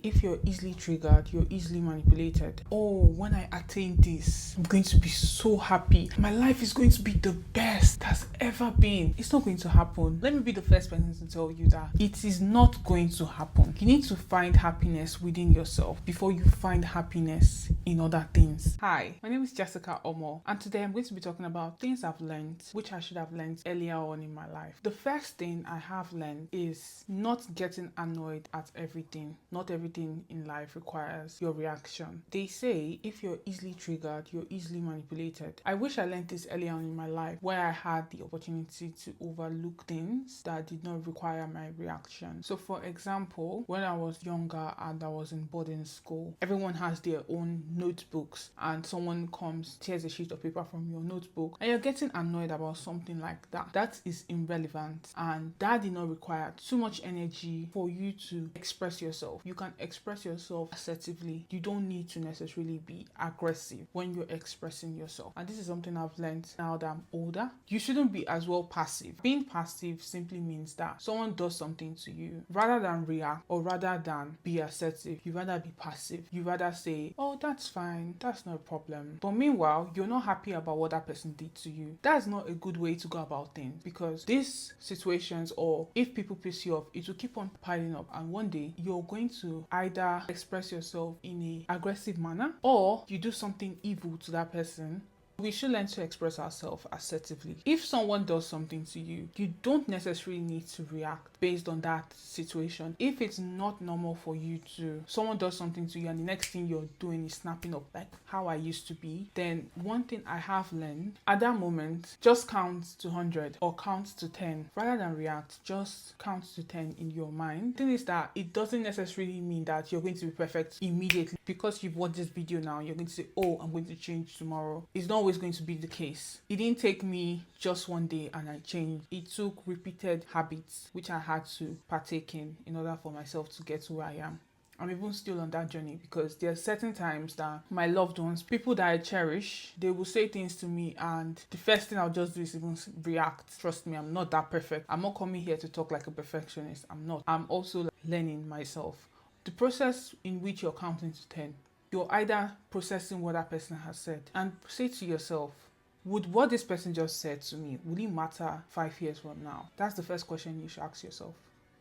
if you're easily triggered, you're easily manipulated. Oh, when I attain this, I'm going to be so happy. My life is going to be the best that's ever been. It's not going to happen. Let me be the first person to tell you that it is not going to happen. You need to find happiness within yourself before you find happiness in other things. Hi, my name is Jessica Omo, and today I'm going to be talking about things I've learned, which I should have learned earlier on in my life. The first thing I have learned is not getting annoyed at everything. Not everything in life requires your reaction. They say if you're easily triggered, you're easily manipulated. I wish I learned this earlier on in my life, where I had the opportunity to overlook things that did not require my reaction. So for example, when I was younger and I was in boarding school, everyone has their own notebooks, and someone comes, tears a sheet of paper from your notebook, and you're getting annoyed about something like that. That is irrelevant, and that did not require too much energy for you to express yourself. You can express yourself assertively. You don't need to necessarily be aggressive when you're expressing yourself. And this is something I've learned now that I'm older. You shouldn't be as well passive. Being passive simply means that someone does something to you, rather than react or rather than be assertive, you rather be passive. You rather say, oh, that's fine, that's no problem. But meanwhile, you're not happy about what that person did to you. That's not a good way to go about things, because these situations, or if people piss you off, it will keep on piling up, and one day you're going to either express yourself in an aggressive manner or you do something evil to that person. We should learn to express ourselves assertively. If someone does something to you, you don't necessarily need to react based on that situation. If it's not normal for you to, someone does something to you and the next thing you're doing is snapping up like how I used to be, then one thing I have learned, at that moment, just count to 100 or count to 10. Rather than react, just count to 10 in your mind. The thing is that it doesn't necessarily mean that you're going to be perfect immediately. Because you've watched this video now, you're going to say, oh, I'm going to change tomorrow. It's not always going to be the case. It didn't take me just one day and I changed. It took repeated habits which I had to partake in order for myself to get to where I am. I'm even still on that journey, because there are certain times that my loved ones, people that I cherish, they will say things to me and the first thing I'll just do is even react. Trust me, I'm not that perfect. I'm not coming here to talk like a perfectionist. I'm not. I'm also learning myself. The process in which you're counting to 10, you're either processing what that person has said and say to yourself, would what this person just said to me, will it matter 5 years from now? That's the first question you should ask yourself.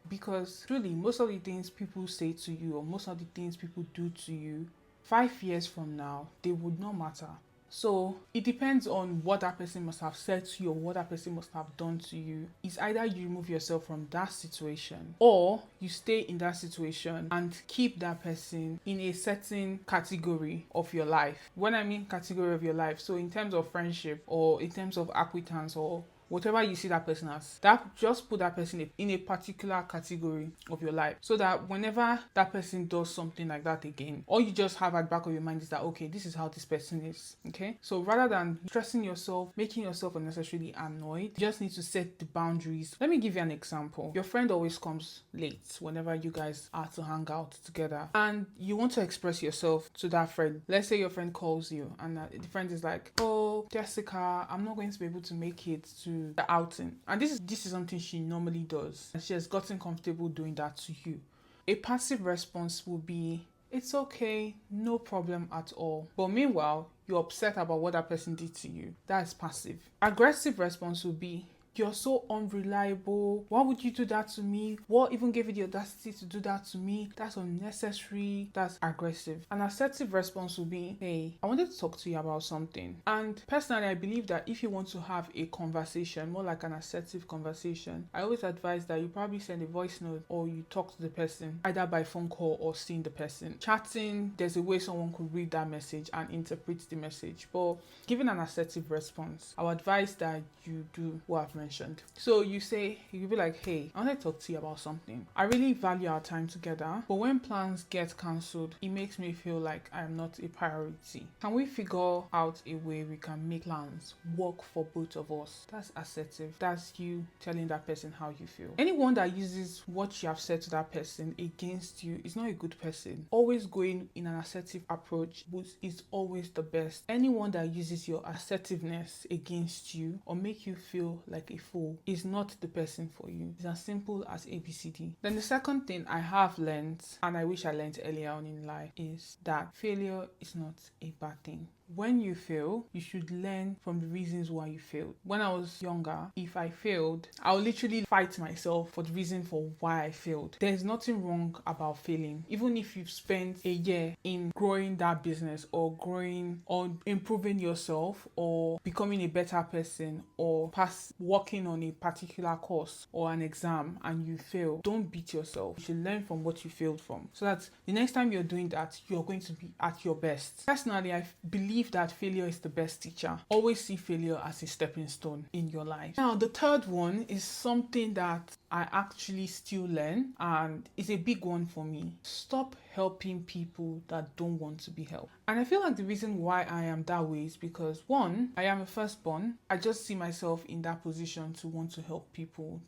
Because truly, most of the things people say to you or most of the things people do to you, 5 years from now, they would not matter. So it depends on what that person must have said to you or what that person must have done to you. It's either you remove yourself from that situation or you stay in that situation and keep that person in a certain category of your life. When I mean category of your life, so in terms of friendship or in terms of acquaintance or whatever you see that person as, that just put that person in a particular category of your life, so that whenever that person does something like that again, all you just have at the back of your mind is that, okay, this is how this person is. Okay, so rather than stressing yourself, making yourself unnecessarily annoyed, you just need to set the boundaries. Let me give you an example. Your friend always comes late whenever you guys are to hang out together, and you want to express yourself to that friend. Let's say your friend calls you and the friend is like, oh, Jessica, I'm not going to be able to make it to the outing. And this is something she normally does, and she has gotten comfortable doing that to you. A passive response will be, it's okay, no problem at all. But meanwhile, you're upset about what that person did to you. That's passive. Aggressive response will be, you're so unreliable. Why would you do that to me? What even gave you the audacity to do that to me? That's unnecessary. That's aggressive. An assertive response will be, hey, I wanted to talk to you about something. And personally, I believe that if you want to have a conversation, more like an assertive conversation, I always advise that you probably send a voice note or you talk to the person either by phone call or seeing the person. Chatting, there's a way someone could read that message and interpret the message. But giving an assertive response, I would advise that you do what I've mentioned. So you be like, hey, I want to talk to you about something. I really value our time together, but when plans get cancelled, it makes me feel like I am not a priority. Can we figure out a way we can make plans work for both of us? That's assertive. That's you telling that person how you feel. Anyone that uses what you have said to that person against you is not a good person. Always going in an assertive approach is always the best. Anyone that uses your assertiveness against you or make you feel like like a fool is not the person for you. It's as simple as ABCD. Then the second thing I have learned, and I wish I learned earlier on in life, is that failure is not a bad thing. When you fail, you should learn from the reasons why you failed. When I was younger, if I failed, I would literally fight myself for the reason for why I failed. There's nothing wrong about failing. Even if you've spent a year in growing that business or growing or improving yourself or becoming a better person or working on a particular course or an exam and you fail, don't beat yourself. You should learn from what you failed from so that the next time you're doing that, you're going to be at your best. Personally, I believe that failure is the best teacher. Always see failure as a stepping stone in your life. Now, the third one is something that I actually still learn and it's a big one for me. Stop helping people that don't want to be helped. And I feel like the reason why I am that way is because, one, I am a firstborn. I just see myself in that position to want to help people,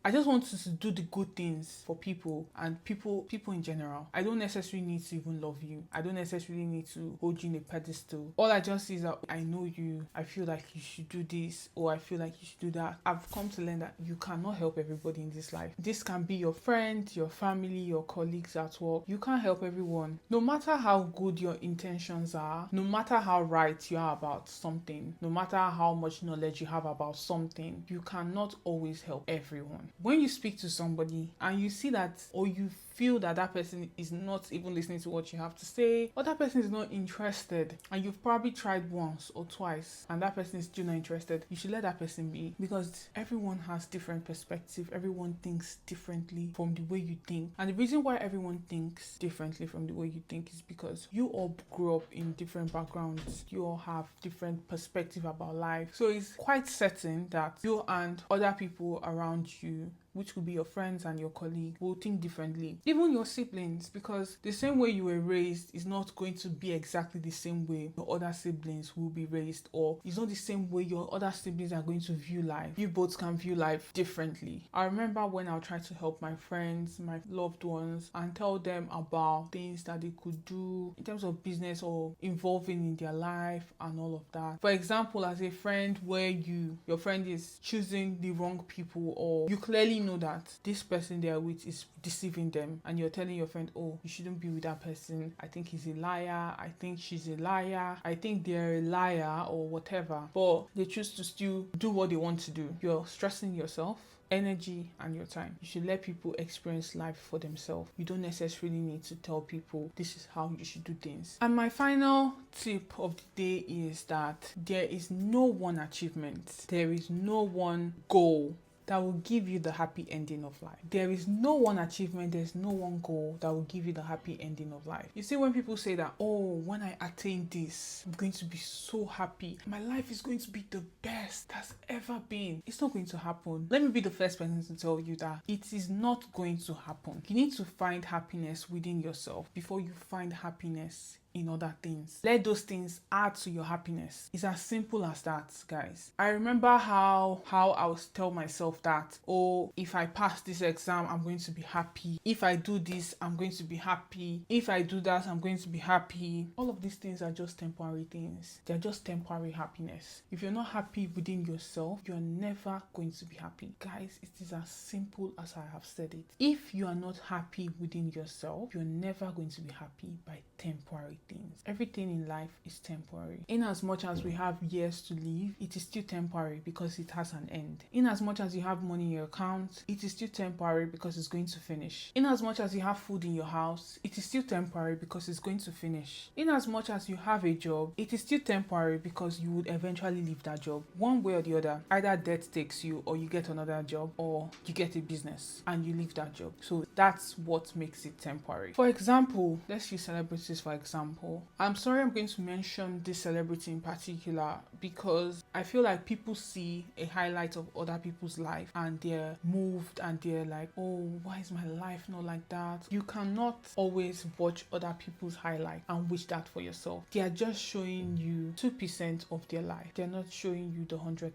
I just want to do the good things for people and people in general. I don't necessarily need to even love you. I don't necessarily need to hold you in a pedestal. All I just see is that I know you, I feel like you should do this or I feel like you should do that. I've come to learn that you cannot help everybody in this life. This can be your friend, your family, your colleagues at work. You can't help everyone. No matter how good your intentions are, no matter how right you are about something, no matter how much knowledge you have about something, you cannot always help everyone. When you speak to somebody and you see that or you feel that that person is not even listening to what you have to say or that person is not interested and you've probably tried once or twice and that person is still not interested, you should let that person be because everyone has different perspective. Everyone thinks differently from the way you think, and the reason why everyone thinks differently from the way you think is because you all grew up in different backgrounds. You all have different perspective about life, so it's quite certain that you and other people around you, which could be your friends and your colleague, will think differently. Even your siblings, because the same way you were raised is not going to be exactly the same way your other siblings will be raised, or it's not the same way your other siblings are going to view life. You both can view life differently. I remember when I would try to help my friends, my loved ones, and tell them about things that they could do in terms of business or involving in their life and all of that. For example, as a friend where your friend is choosing the wrong people, or you clearly know that this person they are with is deceiving them, and you're telling your friend, oh, you shouldn't be with that person, I think he's a liar, I think she's a liar, I think they're a liar or whatever, but they choose to still do what they want to do. You're stressing yourself, energy, and your time. You should let people experience life for themselves. You don't necessarily need to tell people this is how you should do things. And my final tip of the day is that there is no one achievement, there is no one goal that will give you the happy ending of life. There is no one achievement, there's no one goal that will give you the happy ending of life. You see, when people say that, oh, when I attain this, I'm going to be so happy, my life is going to be the best that's ever been, it's not going to happen. Let me be the first person to tell you that it is not going to happen. You need to find happiness within yourself before you find happiness in other things. Let those things add to your happiness. It's as simple as that, guys. I remember how I would tell myself that, oh, if I pass this exam, I'm going to be happy. If I do this, I'm going to be happy. If I do that, I'm going to be happy. All of these things are just temporary things. They're just temporary happiness. If you're not happy within yourself, you're never going to be happy. Guys, it is as simple as I have said it. If you are not happy within yourself, you're never going to be happy by temporary things. Everything in life is temporary. In as much as we have years to live, it is still temporary because it has an end. In as much as you have money in your account, it is still temporary because it's going to finish. In as much as you have food in your house, it is still temporary because it's going to finish. In as much as you have a job, it is still temporary because you would eventually leave that job. One way or the other, either death takes you, or you get another job, or you get a business and you leave that job. So that's what makes it temporary. For example, let's use celebrities for example. I'm sorry I'm going to mention this celebrity in particular because I feel like people see a highlight of other people's life and they're moved and they're like, oh, why is my life not like that? You cannot always watch other people's highlight and wish that for yourself. They are just showing you 2% of their life. They're not showing you the 100%.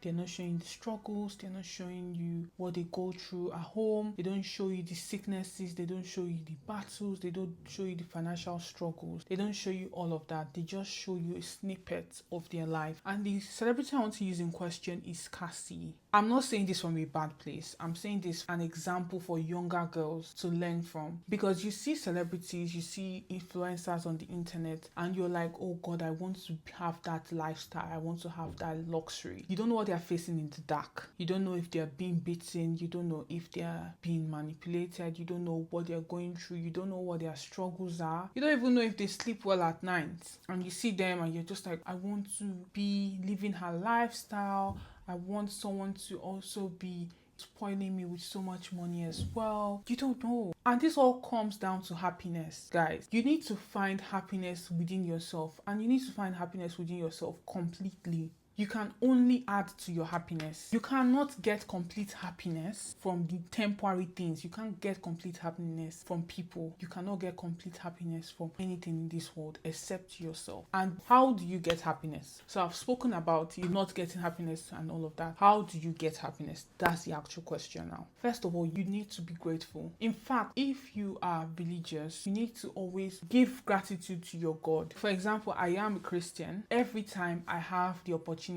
They're not showing the struggles. They're not showing you what they go through at home. They don't show you the sicknesses. They don't show you the battles. They don't show you the financial struggles. struggles. They don't show you all of that. They just show you a snippet of their life. And the celebrity I want to use in question is Cassie. I'm not saying this from a bad place. I'm saying this an example for younger girls to learn from. Because you see celebrities, you see influencers on the internet, and you're like, oh God, I want to have that lifestyle. I want to have that luxury. You don't know what they're facing in the dark. You don't know if they're being beaten. You don't know if they're being manipulated. You don't know what they're going through. You don't know what their struggles are. You don't even know if they sleep well at night. And you see them and you're just like, I want to be living her lifestyle. I want someone to also be spoiling me with so much money as well. You don't know. And this all comes down to happiness, guys. You need to find happiness within yourself, and you need to find happiness within yourself completely. You can only add to your happiness. You cannot get complete happiness from the temporary things. You can't get complete happiness from people. You cannot get complete happiness from anything in this world except yourself. And how do you get happiness? So I've spoken about you not getting happiness and all of that. How do you get happiness? That's the actual question now. First of all, you need to be grateful. In fact, if you are religious, you need to always give gratitude to your God. For example, I am a Christian. Every time I have the opportunity,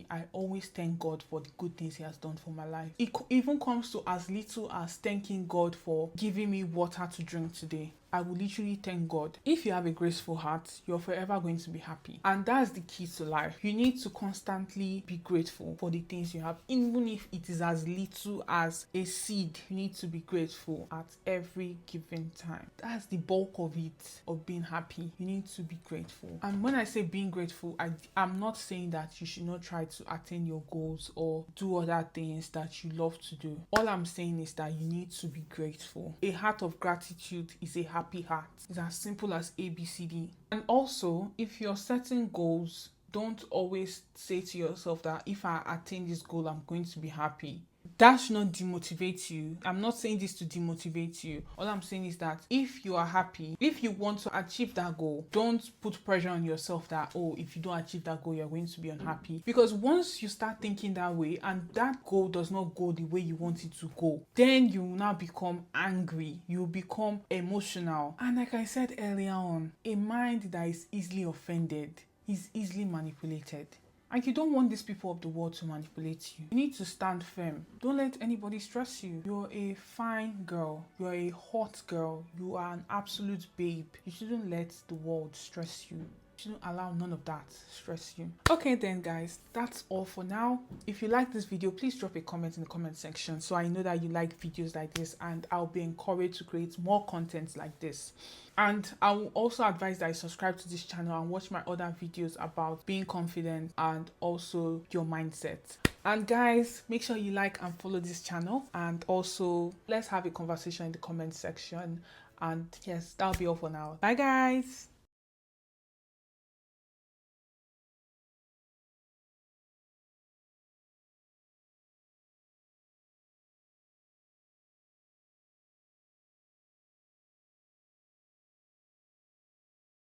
I always thank God for the good things He has done for my life. It even comes to as little as thanking God for giving me water to drink today. I will literally thank God. If you have a graceful heart, you're forever going to be happy. And that's the key to life. You need to constantly be grateful for the things you have. Even if it is as little as a seed, you need to be grateful at every given time. That's the bulk of it, of being happy. You need to be grateful. And when I say being grateful, I'm not saying that you should not try to attain your goals or do other things that you love to do. All I'm saying is that you need to be grateful. A heart of gratitude is a happy heart. It's as simple as ABCD. And also, if you're setting goals, don't always say to yourself that if I attain this goal, I'm going to be happy. That should not demotivate you. I'm not saying this to demotivate you. All I'm saying is that if you are happy, if you want to achieve that goal, don't put pressure on yourself that, oh, if you don't achieve that goal, you're going to be unhappy. Because once you start thinking that way and that goal does not go the way you want it to go, then you will now become angry. You will become emotional. And like I said earlier on, a mind that is easily offended is easily manipulated. And you don't want these people of the world to manipulate you. You need to stand firm. Don't let anybody stress you. You're a fine girl. You're a hot girl. You are an absolute babe. You shouldn't let the world stress you. You shouldn't allow none of that stress you. Okay then guys, that's all for now. If you like this video, please drop a comment in the comment section so I know that you like videos like this, and I'll be encouraged to create more content like this. And I will also advise that you subscribe to this channel and watch my other videos about being confident and also your mindset. And guys, make sure you like and follow this channel, and also let's have a conversation in the comment section. And yes, that'll be all for now. Bye guys.